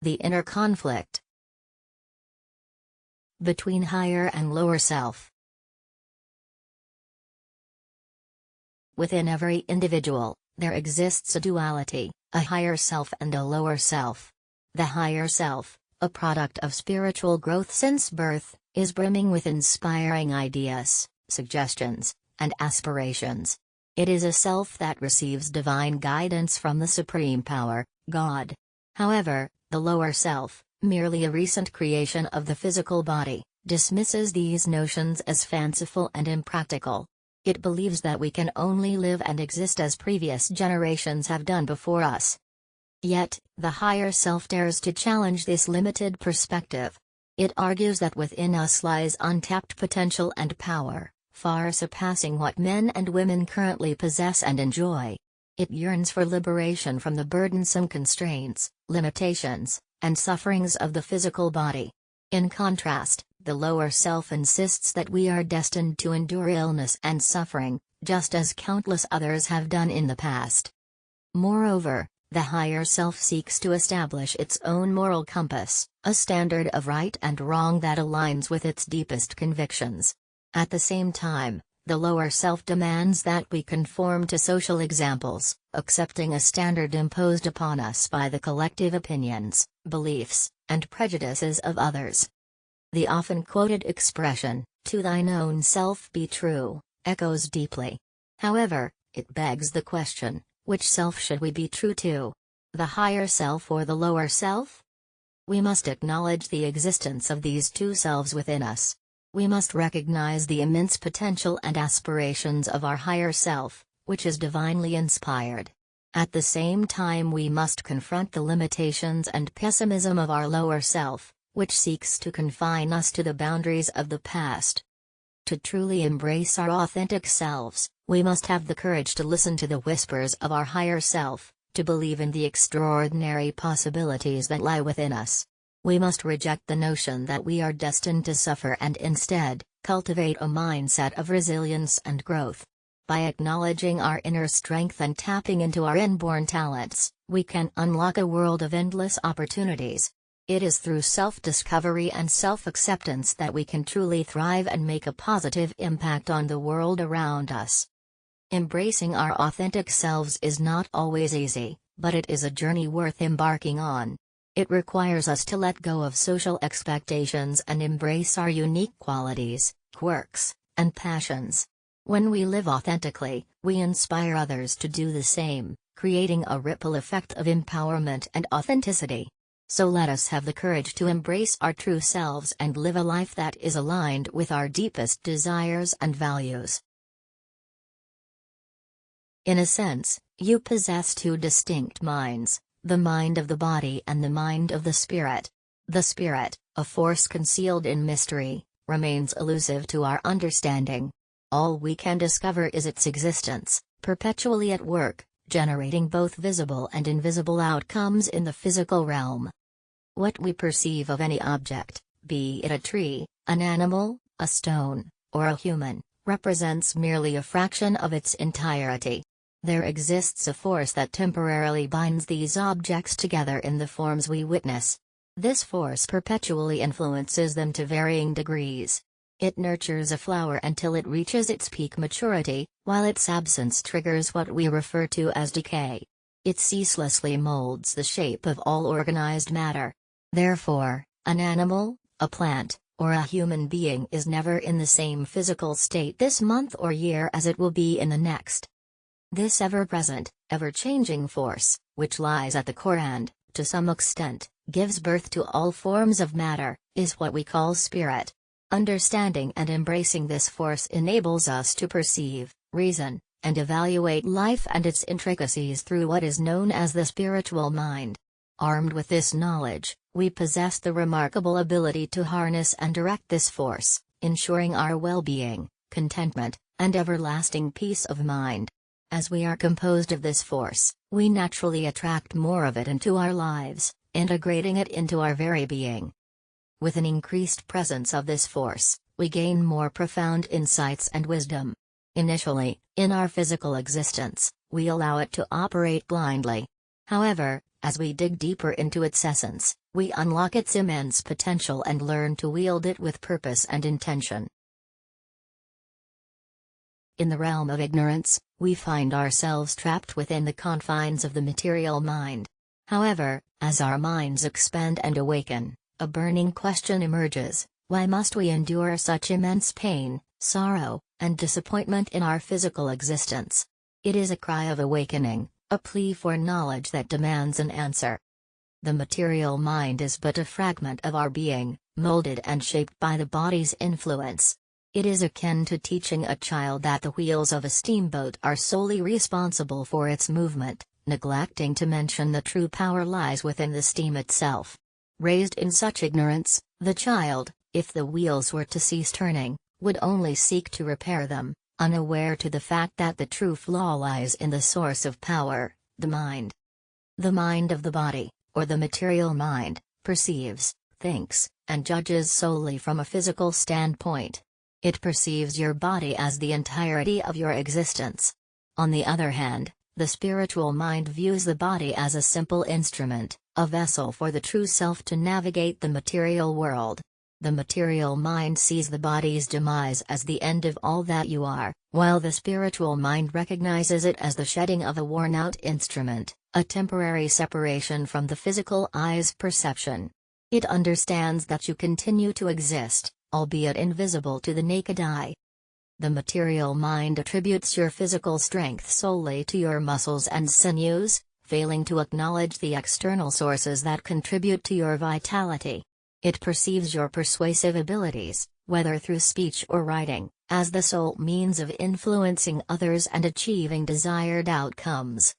The inner conflict between higher and lower self. Within every individual, there exists a duality, a higher self and a lower self. The higher self, a product of spiritual growth since birth, is brimming with inspiring ideas, suggestions, and aspirations. It is a self that receives divine guidance from the Supreme Power, God. However, the lower self, merely a recent creation of the physical body, dismisses these notions as fanciful and impractical. It believes that we can only live and exist as previous generations have done before us. Yet, the higher self dares to challenge this limited perspective. It argues that within us lies untapped potential and power, far surpassing what men and women currently possess and enjoy. It yearns for liberation from the burdensome constraints, limitations, and sufferings of the physical body. In contrast, the lower self insists that we are destined to endure illness and suffering, just as countless others have done in the past. Moreover, the higher self seeks to establish its own moral compass, a standard of right and wrong that aligns with its deepest convictions. At the same time, the lower self demands that we conform to social examples, accepting a standard imposed upon us by the collective opinions, beliefs, and prejudices of others. The often quoted expression, "To thine own self be true," echoes deeply. However, it begs the question, which self should we be true to? The higher self or the lower self? We must acknowledge the existence of these two selves within us. We must recognize the immense potential and aspirations of our higher self, which is divinely inspired. At the same time, we must confront the limitations and pessimism of our lower self, which seeks to confine us to the boundaries of the past. To truly embrace our authentic selves, we must have the courage to listen to the whispers of our higher self, to believe in the extraordinary possibilities that lie within us. We must reject the notion that we are destined to suffer and instead, cultivate a mindset of resilience and growth. By acknowledging our inner strength and tapping into our inborn talents, we can unlock a world of endless opportunities. It is through self-discovery and self-acceptance that we can truly thrive and make a positive impact on the world around us. Embracing our authentic selves is not always easy, but it is a journey worth embarking on. It requires us to let go of social expectations and embrace our unique qualities, quirks, and passions. When we live authentically, we inspire others to do the same, creating a ripple effect of empowerment and authenticity. So let us have the courage to embrace our true selves and live a life that is aligned with our deepest desires and values. In a sense, you possess two distinct minds, the mind of the body and the mind of the spirit. The spirit, a force concealed in mystery, remains elusive to our understanding. All we can discover is its existence, perpetually at work, generating both visible and invisible outcomes in the physical realm. What we perceive of any object, be it a tree, an animal, a stone, or a human, represents merely a fraction of its entirety. There exists a force that temporarily binds these objects together in the forms we witness. This force perpetually influences them to varying degrees. It nurtures a flower until it reaches its peak maturity, while its absence triggers what we refer to as decay. It ceaselessly molds the shape of all organized matter. Therefore, an animal, a plant, or a human being is never in the same physical state this month or year as it will be in the next. This ever-present, ever-changing force, which lies at the core and, to some extent, gives birth to all forms of matter, is what we call spirit. Understanding and embracing this force enables us to perceive, reason, and evaluate life and its intricacies through what is known as the spiritual mind. Armed with this knowledge, we possess the remarkable ability to harness and direct this force, ensuring our well-being, contentment, and everlasting peace of mind. As we are composed of this force, we naturally attract more of it into our lives, integrating it into our very being. With an increased presence of this force, we gain more profound insights and wisdom. Initially, in our physical existence, we allow it to operate blindly. However, As we dig deeper into its essence, we unlock its immense potential and learn to wield it with purpose and intention. In the realm of ignorance, we find ourselves trapped within the confines of the material mind. However, as our minds expand and awaken, a burning question emerges: why must we endure such immense pain, sorrow, and disappointment in our physical existence? It is a cry of awakening, a plea for knowledge that demands an answer. The material mind is but a fragment of our being, molded and shaped by the body's influence. It is akin to teaching a child that the wheels of a steamboat are solely responsible for its movement, neglecting to mention the true power lies within the steam itself. Raised in such ignorance, the child, if the wheels were to cease turning, would only seek to repair them, unaware to the fact that the true flaw lies in the source of power, the mind. The mind of the body, or the material mind, perceives, thinks, and judges solely from a physical standpoint. It perceives your body as the entirety of your existence. On the other hand, the spiritual mind views the body as a simple instrument, a vessel for the true self to navigate the material world. The material mind sees the body's demise as the end of all that you are, while the spiritual mind recognizes it as the shedding of a worn-out instrument, a temporary separation from the physical eye's perception. It understands that you continue to exist, albeit invisible to the naked eye. The material mind attributes your physical strength solely to your muscles and sinews, failing to acknowledge the external sources that contribute to your vitality. It perceives your persuasive abilities, whether through speech or writing, as the sole means of influencing others and achieving desired outcomes.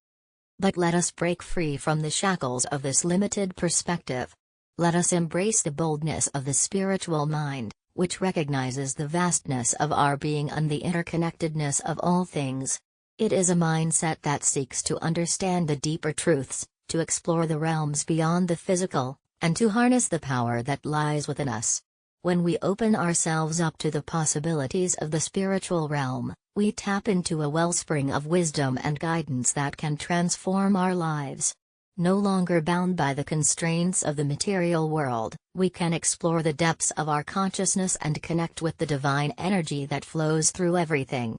But let us break free from the shackles of this limited perspective. Let us embrace the boldness of the spiritual mind, which recognizes the vastness of our being and the interconnectedness of all things. It is a mindset that seeks to understand the deeper truths, to explore the realms beyond the physical, and to harness the power that lies within us. When we open ourselves up to the possibilities of the spiritual realm, we tap into a wellspring of wisdom and guidance that can transform our lives. No longer bound by the constraints of the material world, we can explore the depths of our consciousness and connect with the divine energy that flows through everything.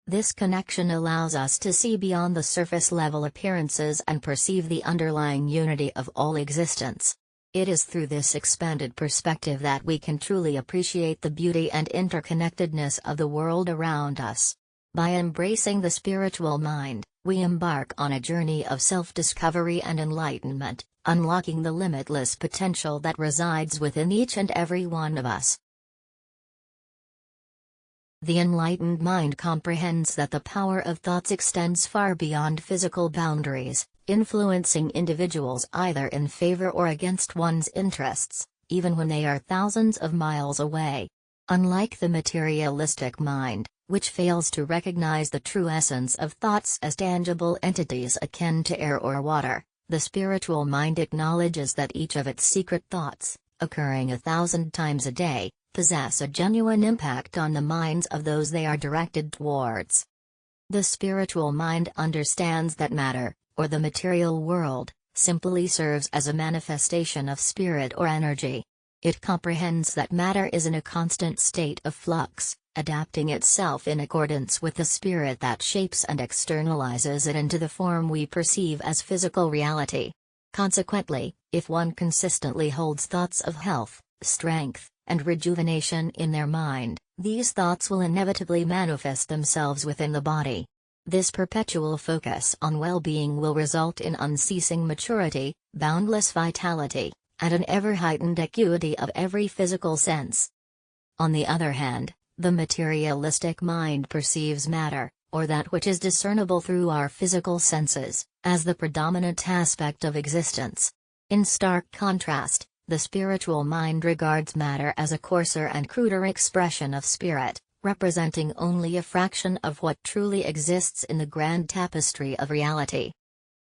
This connection allows us to see beyond the surface-level appearances and perceive the underlying unity of all existence. It is through this expanded perspective that we can truly appreciate the beauty and interconnectedness of the world around us. By embracing the spiritual mind, we embark on a journey of self-discovery and enlightenment, unlocking the limitless potential that resides within each and every one of us. The enlightened mind comprehends that the power of thoughts extends far beyond physical boundaries, influencing individuals either in favor or against one's interests, even when they are thousands of miles away. Unlike the materialistic mind, which fails to recognize the true essence of thoughts as tangible entities akin to air or water, the spiritual mind acknowledges that each of its secret thoughts, occurring 1,000 times a day, possess a genuine impact on the minds of those they are directed towards. The spiritual mind understands that matter, or the material world, simply serves as a manifestation of spirit or energy. It comprehends that matter is in a constant state of flux, adapting itself in accordance with the spirit that shapes and externalizes it into the form we perceive as physical reality. Consequently, if one consistently holds thoughts of health, strength, and rejuvenation in their mind, these thoughts will inevitably manifest themselves within the body. This perpetual focus on well-being will result in unceasing maturity, boundless vitality, and an ever-heightened acuity of every physical sense. On the other hand, the materialistic mind perceives matter, or that which is discernible through our physical senses, as the predominant aspect of existence. In stark contrast, the spiritual mind regards matter as a coarser and cruder expression of spirit, representing only a fraction of what truly exists in the grand tapestry of reality.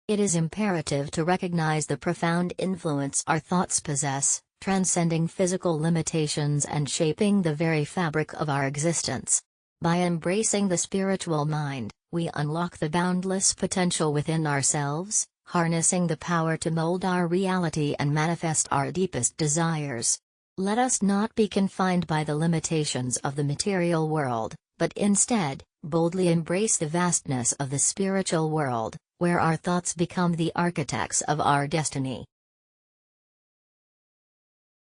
It is imperative to recognize the profound influence our thoughts possess, transcending physical limitations and shaping the very fabric of our existence. By embracing the spiritual mind, we unlock the boundless potential within ourselves, harnessing the power to mold our reality and manifest our deepest desires. Let us not be confined by the limitations of the material world, but instead, boldly embrace the vastness of the spiritual world, where our thoughts become the architects of our destiny.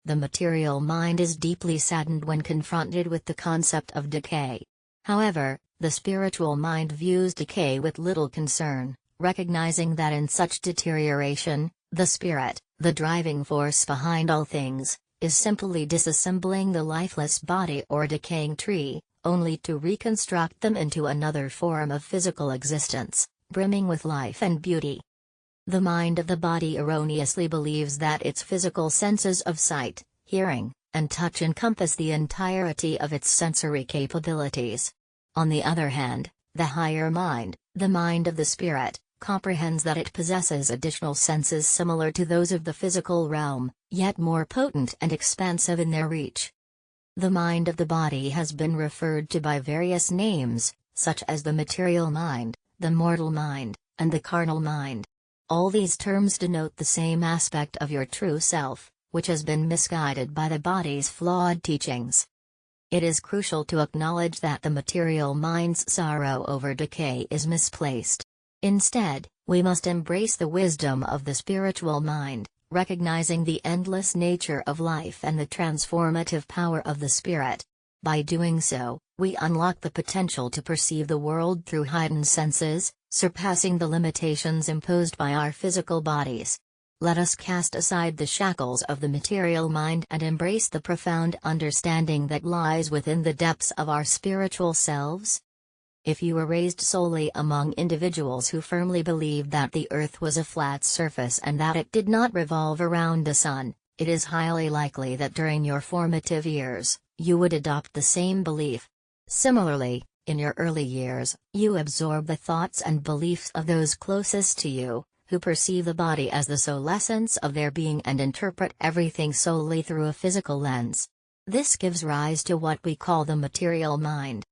The material mind is deeply saddened when confronted with the concept of decay. However, the spiritual mind views decay with little concern, recognizing that in such deterioration, the spirit, the driving force behind all things, is simply disassembling the lifeless body or decaying tree, only to reconstruct them into another form of physical existence, brimming with life and beauty. The mind of the body erroneously believes that its physical senses of sight, hearing, and touch encompass the entirety of its sensory capabilities. On the other hand, the higher mind, the mind of the spirit, comprehends that it possesses additional senses similar to those of the physical realm, yet more potent and expansive in their reach. The mind of the body has been referred to by various names, such as the material mind, the mortal mind, and the carnal mind. All these terms denote the same aspect of your true self, which has been misguided by the body's flawed teachings. It is crucial to acknowledge that the material mind's sorrow over decay is misplaced. Instead, we must embrace the wisdom of the spiritual mind, recognizing the endless nature of life and the transformative power of the spirit. By doing so, we unlock the potential to perceive the world through heightened senses, surpassing the limitations imposed by our physical bodies. Let us cast aside the shackles of the material mind and embrace the profound understanding that lies within the depths of our spiritual selves. If you were raised solely among individuals who firmly believed that the earth was a flat surface and that it did not revolve around the sun, it is highly likely that during your formative years, you would adopt the same belief. Similarly, in your early years, you absorb the thoughts and beliefs of those closest to you, who perceive the body as the sole essence of their being and interpret everything solely through a physical lens. This gives rise to what we call the material mind.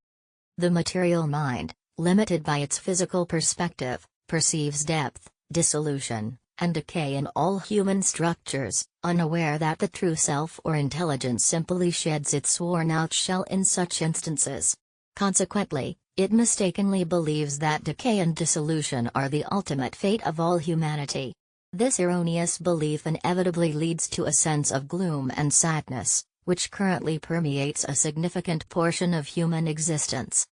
The material mind, limited by its physical perspective, perceives depth, dissolution, and decay in all human structures, unaware that the true self or intelligence simply sheds its worn-out shell in such instances. Consequently, it mistakenly believes that decay and dissolution are the ultimate fate of all humanity. This erroneous belief inevitably leads to a sense of gloom and sadness, which currently permeates a significant portion of human existence.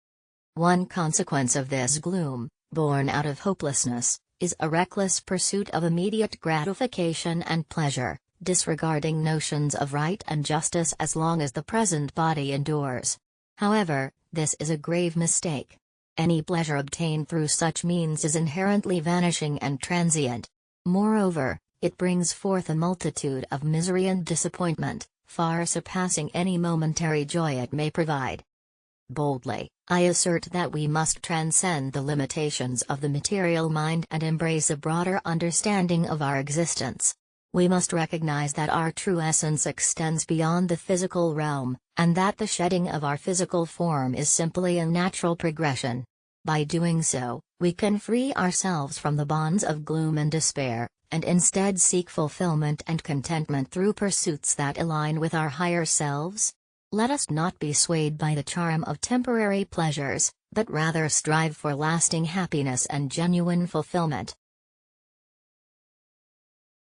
One consequence of this gloom, born out of hopelessness, is a reckless pursuit of immediate gratification and pleasure, disregarding notions of right and justice as long as the present body endures. However, this is a grave mistake. Any pleasure obtained through such means is inherently vanishing and transient. Moreover, it brings forth a multitude of misery and disappointment, far surpassing any momentary joy it may provide. Boldly, I assert that we must transcend the limitations of the material mind and embrace a broader understanding of our existence. We must recognize that our true essence extends beyond the physical realm, and that the shedding of our physical form is simply a natural progression. By doing so, we can free ourselves from the bonds of gloom and despair, and instead seek fulfillment and contentment through pursuits that align with our higher selves. Let us not be swayed by the charm of temporary pleasures, but rather strive for lasting happiness and genuine fulfillment.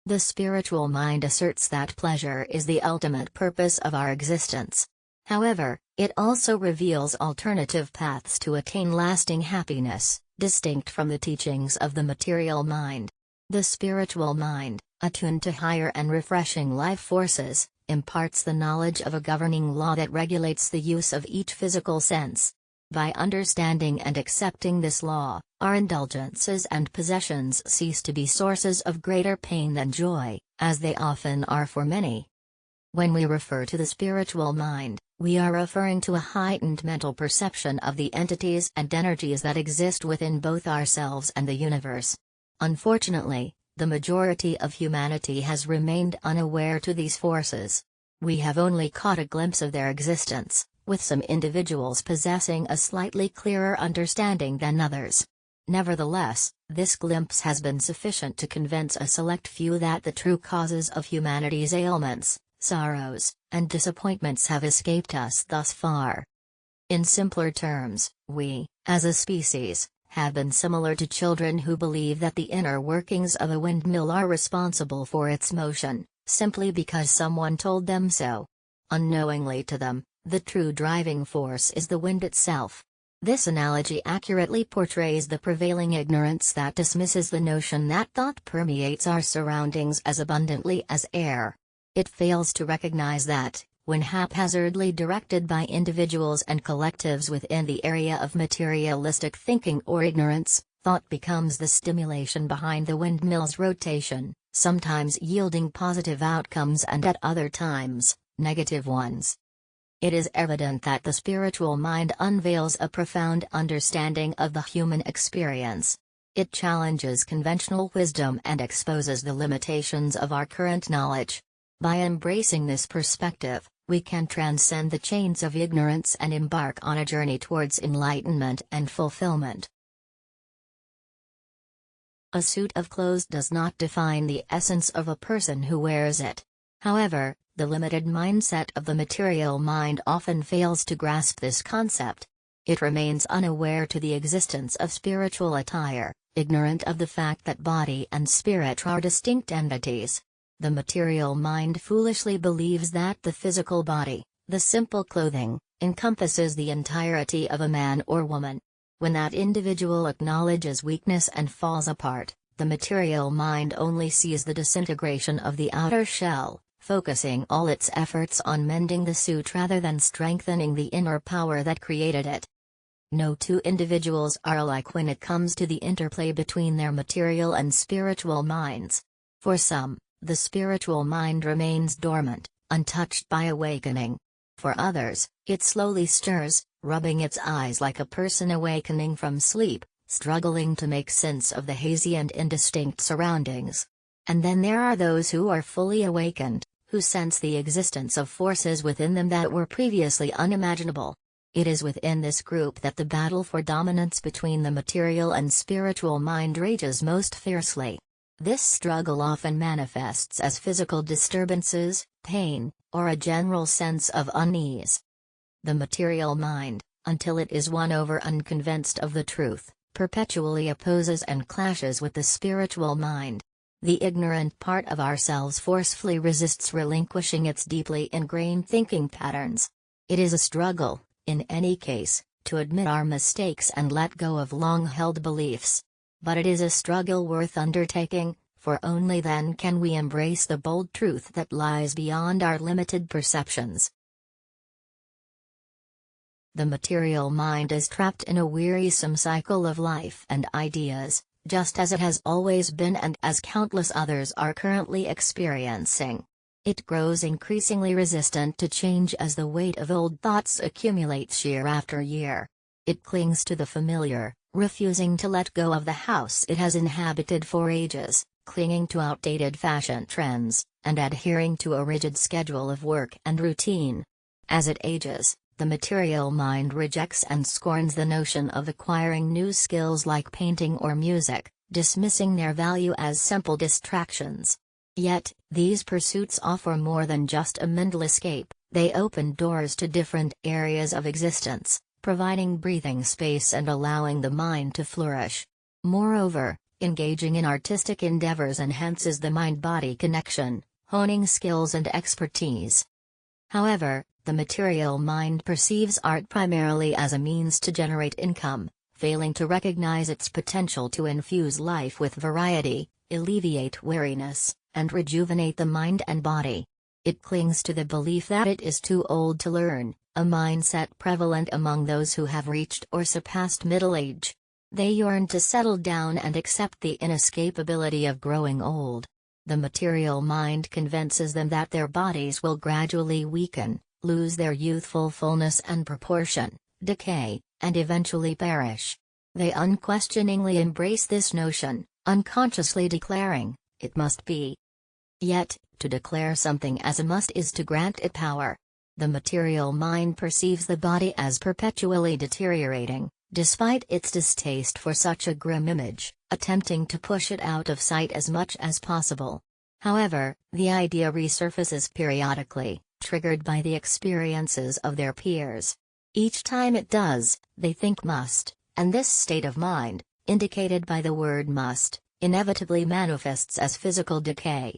The spiritual mind asserts that pleasure is the ultimate purpose of our existence. However, it also reveals alternative paths to attain lasting happiness, distinct from the teachings of the material mind. The spiritual mind, attuned to higher and refreshing life forces, imparts the knowledge of a governing law that regulates the use of each physical sense. By understanding and accepting this law, our indulgences and possessions cease to be sources of greater pain than joy, as they often are for many. When we refer to the spiritual mind, we are referring to a heightened mental perception of the entities and energies that exist within both ourselves and the universe. Unfortunately, the majority of humanity has remained unaware to these forces. We have only caught a glimpse of their existence, with some individuals possessing a slightly clearer understanding than others. Nevertheless, this glimpse has been sufficient to convince a select few that the true causes of humanity's ailments, sorrows, and disappointments have escaped us thus far. In simpler terms, we, as a species, have been similar to children who believe that the inner workings of a windmill are responsible for its motion, simply because someone told them so. Unknowingly to them, the true driving force is the wind itself. This analogy accurately portrays the prevailing ignorance that dismisses the notion that thought permeates our surroundings as abundantly as air. It fails to recognize that, when haphazardly directed by individuals and collectives within the area of materialistic thinking or ignorance, thought becomes the stimulation behind the windmill's rotation, sometimes yielding positive outcomes and at other times, negative ones. It is evident that the spiritual mind unveils a profound understanding of the human experience. It challenges conventional wisdom and exposes the limitations of our current knowledge. By embracing this perspective, we can transcend the chains of ignorance and embark on a journey towards enlightenment and fulfillment. A suit of clothes does not define the essence of a person who wears it. However, the limited mindset of the material mind often fails to grasp this concept. It remains unaware to the existence of spiritual attire, ignorant of the fact that body and spirit are distinct entities. The material mind foolishly believes that the physical body, the simple clothing, encompasses the entirety of a man or woman. When that individual acknowledges weakness and falls apart, the material mind only sees the disintegration of the outer shell, focusing all its efforts on mending the suit rather than strengthening the inner power that created it. No two individuals are alike when it comes to the interplay between their material and spiritual minds. For some, the spiritual mind remains dormant, untouched by awakening. For others, it slowly stirs, rubbing its eyes like a person awakening from sleep, struggling to make sense of the hazy and indistinct surroundings. And then there are those who are fully awakened, who sense the existence of forces within them that were previously unimaginable. It is within this group that the battle for dominance between the material and spiritual mind rages most fiercely. This struggle often manifests as physical disturbances, pain, or a general sense of unease. The material mind, until it is won over and convinced of the truth, perpetually opposes and clashes with the spiritual mind. The ignorant part of ourselves forcefully resists relinquishing its deeply ingrained thinking patterns. It is a struggle, in any case, to admit our mistakes and let go of long-held beliefs. But it is a struggle worth undertaking, for only then can we embrace the bold truth that lies beyond our limited perceptions. The material mind is trapped in a wearisome cycle of life and ideas, just as it has always been and as countless others are currently experiencing. It grows increasingly resistant to change as the weight of old thoughts accumulates year after year. It clings to the familiar, refusing to let go of the house it has inhabited for ages, clinging to outdated fashion trends, and adhering to a rigid schedule of work and routine. As it ages, the material mind rejects and scorns the notion of acquiring new skills like painting or music, dismissing their value as simple distractions. Yet, these pursuits offer more than just a mental escape, they open doors to different areas of existence, providing breathing space and allowing the mind to flourish. Moreover, engaging in artistic endeavors enhances the mind-body connection, honing skills and expertise. However, the material mind perceives art primarily as a means to generate income, failing to recognize its potential to infuse life with variety, alleviate weariness, and rejuvenate the mind and body. It clings to the belief that it is too old to learn, a mindset prevalent among those who have reached or surpassed middle age. They yearn to settle down and accept the inescapability of growing old. The material mind convinces them that their bodies will gradually weaken, lose their youthful fullness and proportion, decay, and eventually perish. They unquestioningly embrace this notion, unconsciously declaring, "It must be." Yet, to declare something as a must is to grant it power. The material mind perceives the body as perpetually deteriorating, despite its distaste for such a grim image, attempting to push it out of sight as much as possible. However, the idea resurfaces periodically, triggered by the experiences of their peers. Each time it does, they think must, and this state of mind, indicated by the word must, inevitably manifests as physical decay.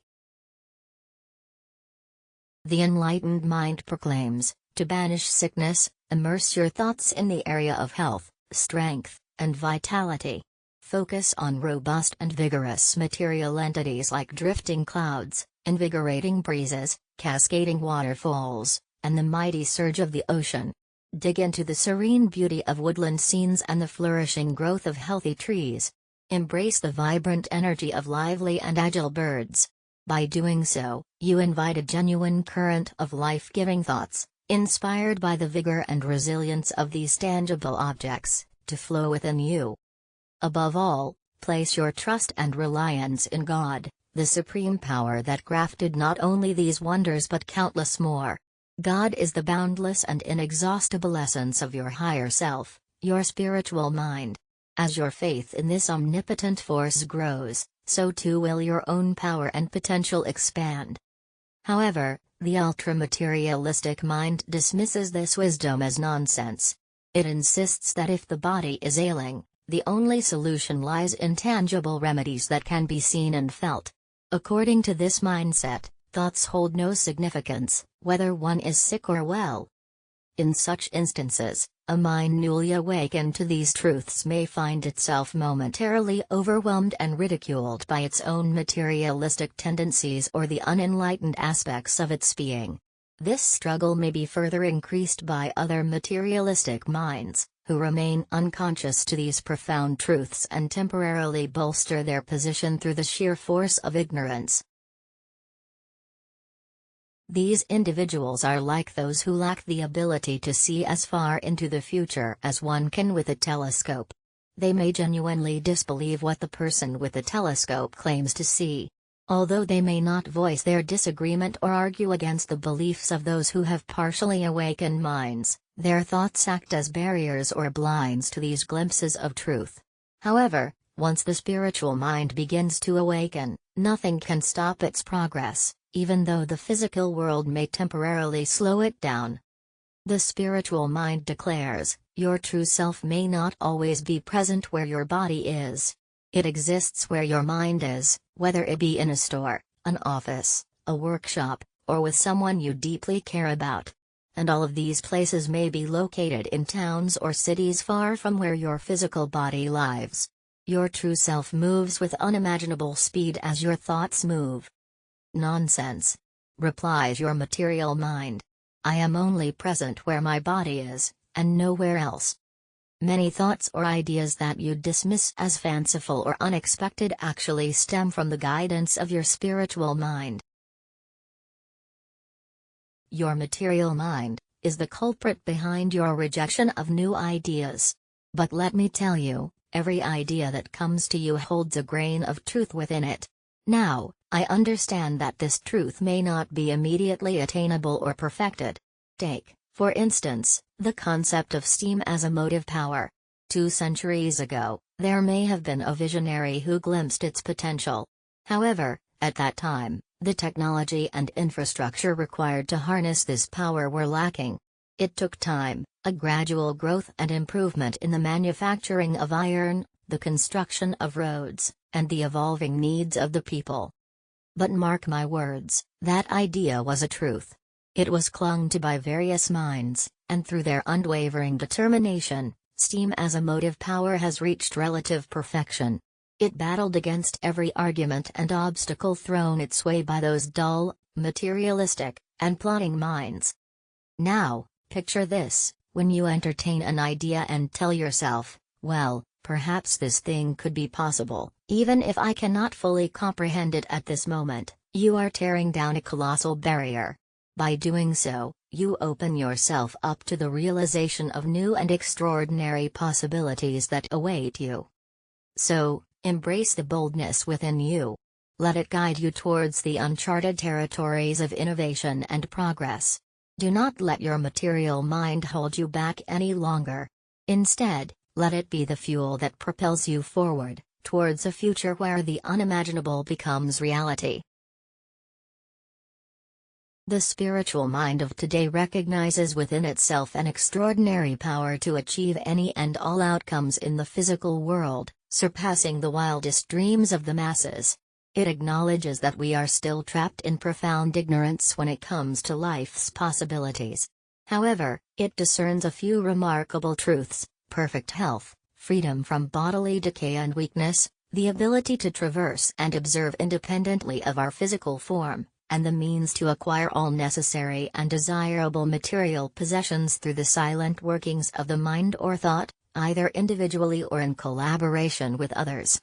The enlightened mind proclaims, to banish sickness, immerse your thoughts in the area of health, strength, and vitality. Focus on robust and vigorous material entities like drifting clouds, invigorating breezes, cascading waterfalls, and the mighty surge of the ocean. Dig into the serene beauty of woodland scenes and the flourishing growth of healthy trees. Embrace the vibrant energy of lively and agile birds. By doing so, you invite a genuine current of life-giving thoughts, inspired by the vigor and resilience of these tangible objects, to flow within you. Above all, place your trust and reliance in God, the supreme power that crafted not only these wonders but countless more. God is the boundless and inexhaustible essence of your higher self, your spiritual mind. As your faith in this omnipotent force grows, so too will your own power and potential expand. However, the ultra-materialistic mind dismisses this wisdom as nonsense. It insists that if the body is ailing, the only solution lies in tangible remedies that can be seen and felt. According to this mindset, thoughts hold no significance, whether one is sick or well. In such instances, a mind newly awakened to these truths may find itself momentarily overwhelmed and ridiculed by its own materialistic tendencies or the unenlightened aspects of its being. This struggle may be further increased by other materialistic minds, who remain unconscious to these profound truths and temporarily bolster their position through the sheer force of ignorance. These individuals are like those who lack the ability to see as far into the future as one can with a telescope. They may genuinely disbelieve what the person with the telescope claims to see. Although they may not voice their disagreement or argue against the beliefs of those who have partially awakened minds, their thoughts act as barriers or blinds to these glimpses of truth. However, once the spiritual mind begins to awaken, nothing can stop its progress, even though the physical world may temporarily slow it down. The spiritual mind declares, your true self may not always be present where your body is. It exists where your mind is, whether it be in a store, an office, a workshop, or with someone you deeply care about. And all of these places may be located in towns or cities far from where your physical body lives. Your true self moves with unimaginable speed as your thoughts move. Nonsense, replies your material mind. I am only present where my body is, and nowhere else. Many thoughts or ideas that you dismiss as fanciful or unexpected actually stem from the guidance of your spiritual mind. Your material mind is the culprit behind your rejection of new ideas. But let me tell you, every idea that comes to you holds a grain of truth within it. Now, I understand that this truth may not be immediately attainable or perfected. Take, for instance, the concept of steam as a motive power. 2 centuries ago, there may have been a visionary who glimpsed its potential. However, at that time, the technology and infrastructure required to harness this power were lacking. It took time, a gradual growth and improvement in the manufacturing of iron, the construction of roads, and the evolving needs of the people. But mark my words, that idea was a truth. It was clung to by various minds, and through their unwavering determination, steam as a motive power has reached relative perfection. It battled against every argument and obstacle thrown its way by those dull, materialistic, and plotting minds. Now, picture this, when you entertain an idea and tell yourself, well, perhaps this thing could be possible, even if I cannot fully comprehend it at this moment, you are tearing down a colossal barrier. By doing so, you open yourself up to the realization of new and extraordinary possibilities that await you. So, embrace the boldness within you. Let it guide you towards the uncharted territories of innovation and progress. Do not let your material mind hold you back any longer. Instead, Let it be the fuel that propels you forward, towards a future where the unimaginable becomes reality. The spiritual mind of today recognizes within itself an extraordinary power to achieve any and all outcomes in the physical world, surpassing the wildest dreams of the masses. It acknowledges that we are still trapped in profound ignorance when it comes to life's possibilities. However, it discerns a few remarkable truths: perfect health, freedom from bodily decay and weakness, the ability to traverse and observe independently of our physical form, and the means to acquire all necessary and desirable material possessions through the silent workings of the mind or thought, either individually or in collaboration with others.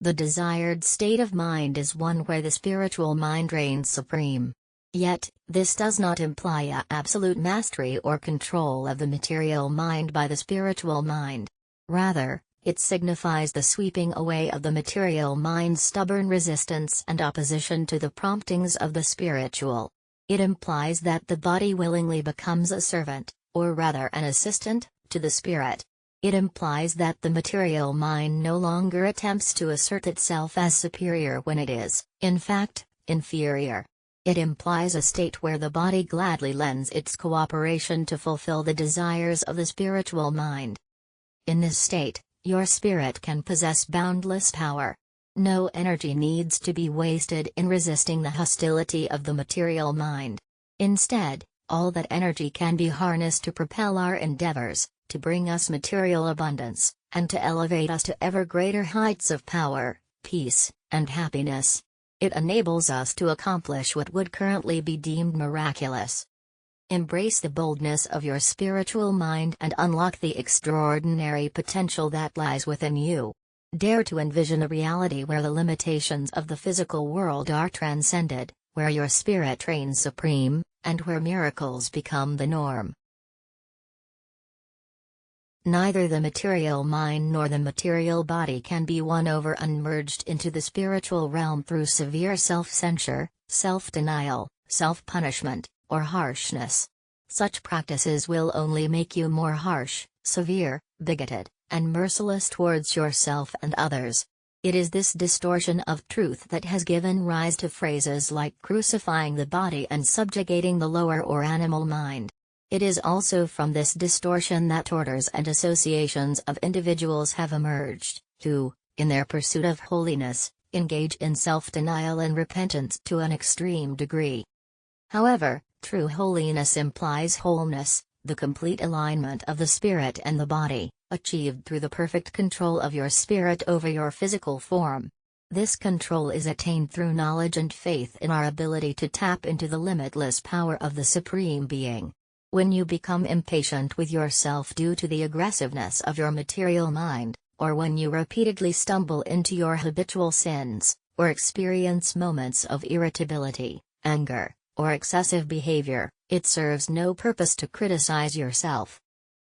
The desired state of mind is one where the spiritual mind reigns supreme. Yet, this does not imply a absolute mastery or control of the material mind by the spiritual mind. Rather, it signifies the sweeping away of the material mind's stubborn resistance and opposition to the promptings of the spiritual. It implies that the body willingly becomes a servant, or rather an assistant, to the spirit. It implies that the material mind no longer attempts to assert itself as superior when it is, in fact, inferior. It implies a state where the body gladly lends its cooperation to fulfill the desires of the spiritual mind. In this state, your spirit can possess boundless power. No energy needs to be wasted in resisting the hostility of the material mind. Instead, all that energy can be harnessed to propel our endeavors, to bring us material abundance, and to elevate us to ever greater heights of power, peace, and happiness. It enables us to accomplish what would currently be deemed miraculous. Embrace the boldness of your spiritual mind and unlock the extraordinary potential that lies within you. Dare to envision a reality where the limitations of the physical world are transcended, where your spirit reigns supreme, and where miracles become the norm. Neither the material mind nor the material body can be won over and merged into the spiritual realm through severe self-censure, self-denial, self-punishment, or harshness. Such practices will only make you more harsh, severe, bigoted, and merciless towards yourself and others. It is this distortion of truth that has given rise to phrases like crucifying the body and subjugating the lower or animal mind. It is also from this distortion that orders and associations of individuals have emerged, who, in their pursuit of holiness, engage in self-denial and repentance to an extreme degree. However, true holiness implies wholeness, the complete alignment of the spirit and the body, achieved through the perfect control of your spirit over your physical form. This control is attained through knowledge and faith in our ability to tap into the limitless power of the Supreme Being. When you become impatient with yourself due to the aggressiveness of your material mind, or when you repeatedly stumble into your habitual sins, or experience moments of irritability, anger, or excessive behavior, it serves no purpose to criticize yourself.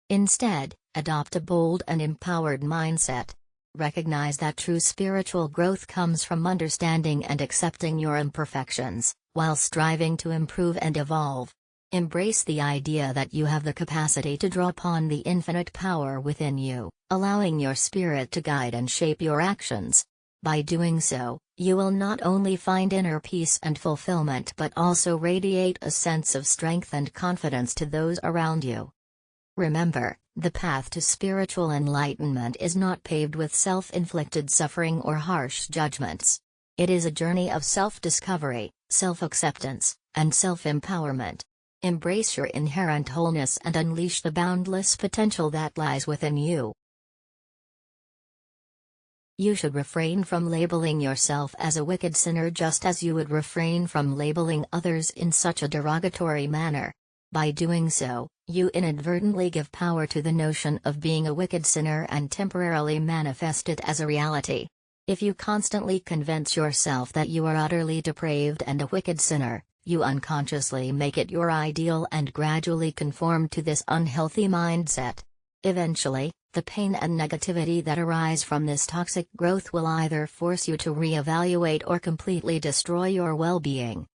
Instead, adopt a bold and empowered mindset. Recognize that true spiritual growth comes from understanding and accepting your imperfections, while striving to improve and evolve. Embrace the idea that you have the capacity to draw upon the infinite power within you, allowing your spirit to guide and shape your actions. By doing so, you will not only find inner peace and fulfillment but also radiate a sense of strength and confidence to those around you. Remember, the path to spiritual enlightenment is not paved with self-inflicted suffering or harsh judgments. It is a journey of self-discovery, self-acceptance, and self-empowerment. Embrace your inherent wholeness and unleash the boundless potential that lies within you. You should refrain from labeling yourself as a wicked sinner just as you would refrain from labeling others in such a derogatory manner. By doing so, you inadvertently give power to the notion of being a wicked sinner and temporarily manifest it as a reality. If you constantly convince yourself that you are utterly depraved and a wicked sinner, you unconsciously make it your ideal and gradually conform to this unhealthy mindset. Eventually, the pain and negativity that arise from this toxic growth will either force you to reevaluate or completely destroy your well-being.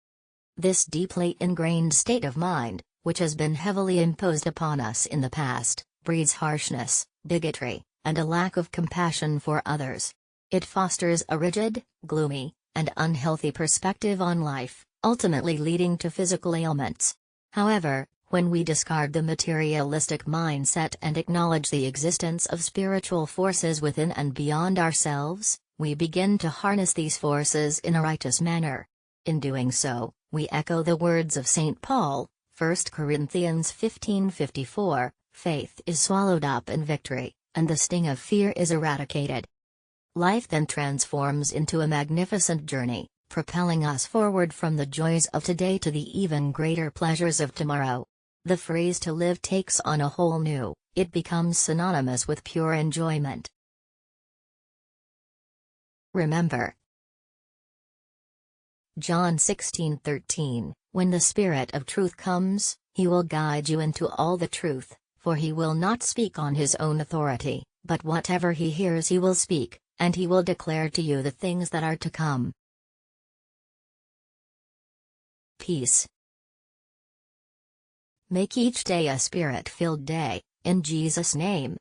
This deeply ingrained state of mind, which has been heavily imposed upon us in the past, breeds harshness, bigotry, and a lack of compassion for others. It fosters a rigid, gloomy, and unhealthy perspective on life, ultimately leading to physical ailments. However, when we discard the materialistic mindset and acknowledge the existence of spiritual forces within and beyond ourselves, we begin to harness these forces in a righteous manner. In doing so, we echo the words of St. Paul, 1 Corinthians 15:54, "Faith is swallowed up in victory, and the sting of fear is eradicated." Life then transforms into a magnificent journey, propelling us forward from the joys of today to the even greater pleasures of tomorrow. The phrase "to live" takes on a whole new, it becomes synonymous with pure enjoyment. Remember John 16:13, "When the Spirit of truth comes, he will guide you into all the truth, for he will not speak on his own authority, but whatever he hears he will speak, and he will declare to you the things that are to come." Peace. Make each day a Spirit-filled day, in Jesus' name.